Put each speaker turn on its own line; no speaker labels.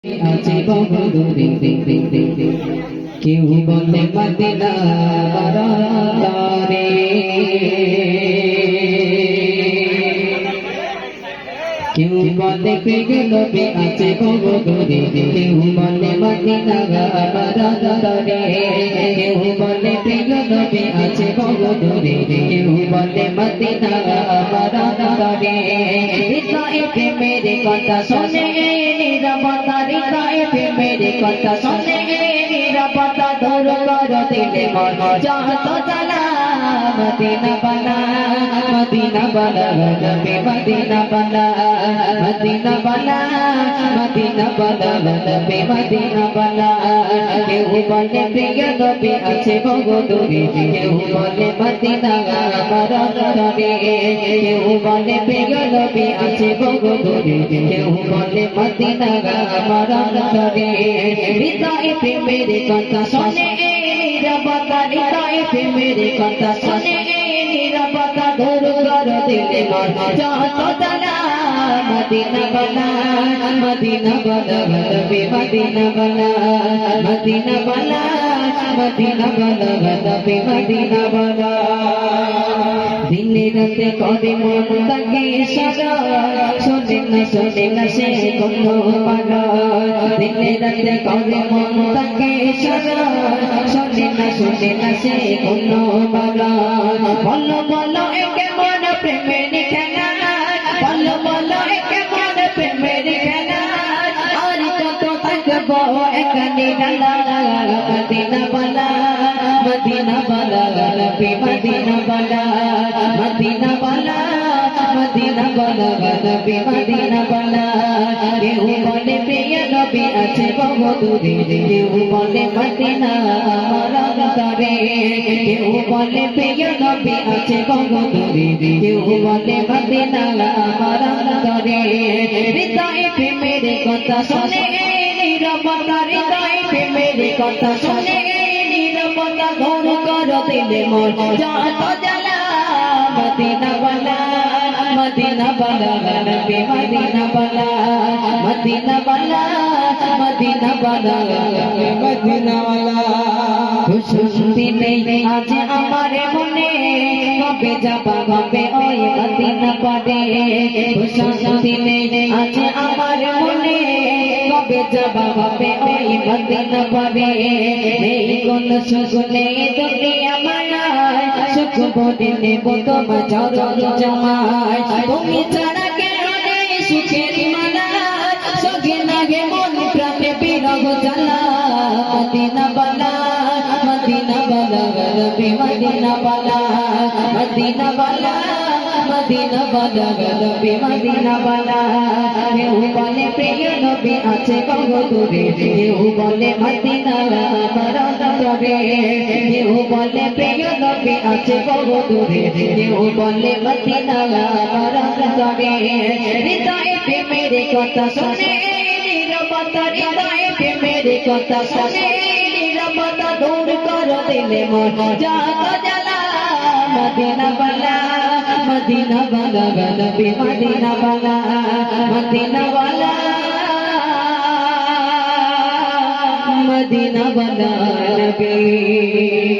আছে বহুদূরে কেউ বলে মদিনা বারান্দারে কেউ বলে প্রিয় নবী আছে বহুদূরে কেউ বলে মদিনা বারান্দারে কেউ বলে প্রিয় নবী আছে বহুদূরে কেউ বলে মদিনা বারান্দারে হৃদয়ে প্রেমের কথা শুনে নীরবতা হৃদয়ে প্রেমের কথা শুনে নীরবতা দূর কর দিলে মন যত জ্বালা মদিনা বালা মদিনা বালা নবী মদিনা বালা মদিনা বালা মদিনা বালা নবী মদিনা বালা কেউ বলে প্রিয় নবী আছে বহুদূরে কেউ বলে মদিনা বারান্দারে কেউ বলে প্রিয় নবী আছে বহুদূরে কেউ বলে মদিনা বারান্দারে হৃদয়ে প্রেমের কথা শুনে নীরবতা হৃদয়ে প্রেমের কথা শুনে নীরবতা দূর কর দিলে মন যত জ্বালা মদিনা বালা মদিনা বালা নবী মদিনা বালা মদিনা বালা মদিনা বালা নবী মদিনা বালা দিনে রাতে করে মন তাকে সারা শোনে না সে কোনো পালা দিনে রাতে করে মন তাকে সারা শোনে না সে কোনো পালা বলো বলো একে মন প্রেমের খেলা বলো বলো একে মন প্রেমের খেলা আর কত থাকবো এখানে ডালা মদিনা বালা মদিনা বালা নবী মদিনা বালা মদিনা বালা মদিনা বালা নবী মদিনা বালা কেউ বলে প্রিয় নবী আছে বহুদূরে কেউ বলে মদিনা বারান্দারে কেউ বলে প্রিয় নবী আছে বহুদূরে কেউ বলে মদিনা বারান্দারে হৃদয়ে প্রেমের কথা শুনে নীরবতা হৃদয়ে প্রেমের কথা শুনে নীরবতা দূর কর দিলে মন যত জ্বালা মদিনা বালা মদিনা বালা নবী মদিনা বালা মদিনা বালা মদিনা বালা নবী মদিনা বালা খুশি নেই আজ আমার মনে কবে যাবা কবে ওই মদিনা পারে খুশি নেই আজ আমার মনে কবে যাবা কবে ওই মদিনা পারে এই কোন সুখ নেই দুনিয়া মায়ায় সুখ বলে নেব তোমার চরণ জামায় তুমি ছাড়া কেন নেই সুখের মালা সঙ্গে লাগে মন প্রাণে বিরহ জ্বালা মদিনা বালা মদিনা বালা নবী মদিনা বালা মদিনা বালা মদিনা বালা নবী মদিনা বালা কেউ বলে প্রিয় নবী আছে বহুদূরে কেউ বলে মদিনা বারান্দারে কেউ বলে প্রিয় নবী আছে বহুদূরে কেউ বলে মদিনা বারান্দারে হৃদয়ে প্রেমের কথা শুনে নীরবতা হৃদয়ে প্রেমের কথা শুনে নীরবতা দূর কর দিলে মন যত জ্বালা মদিনা বালা মদিনা বালা নবী মদিনা বালা মদিনা বালা মদিনা বালা নবী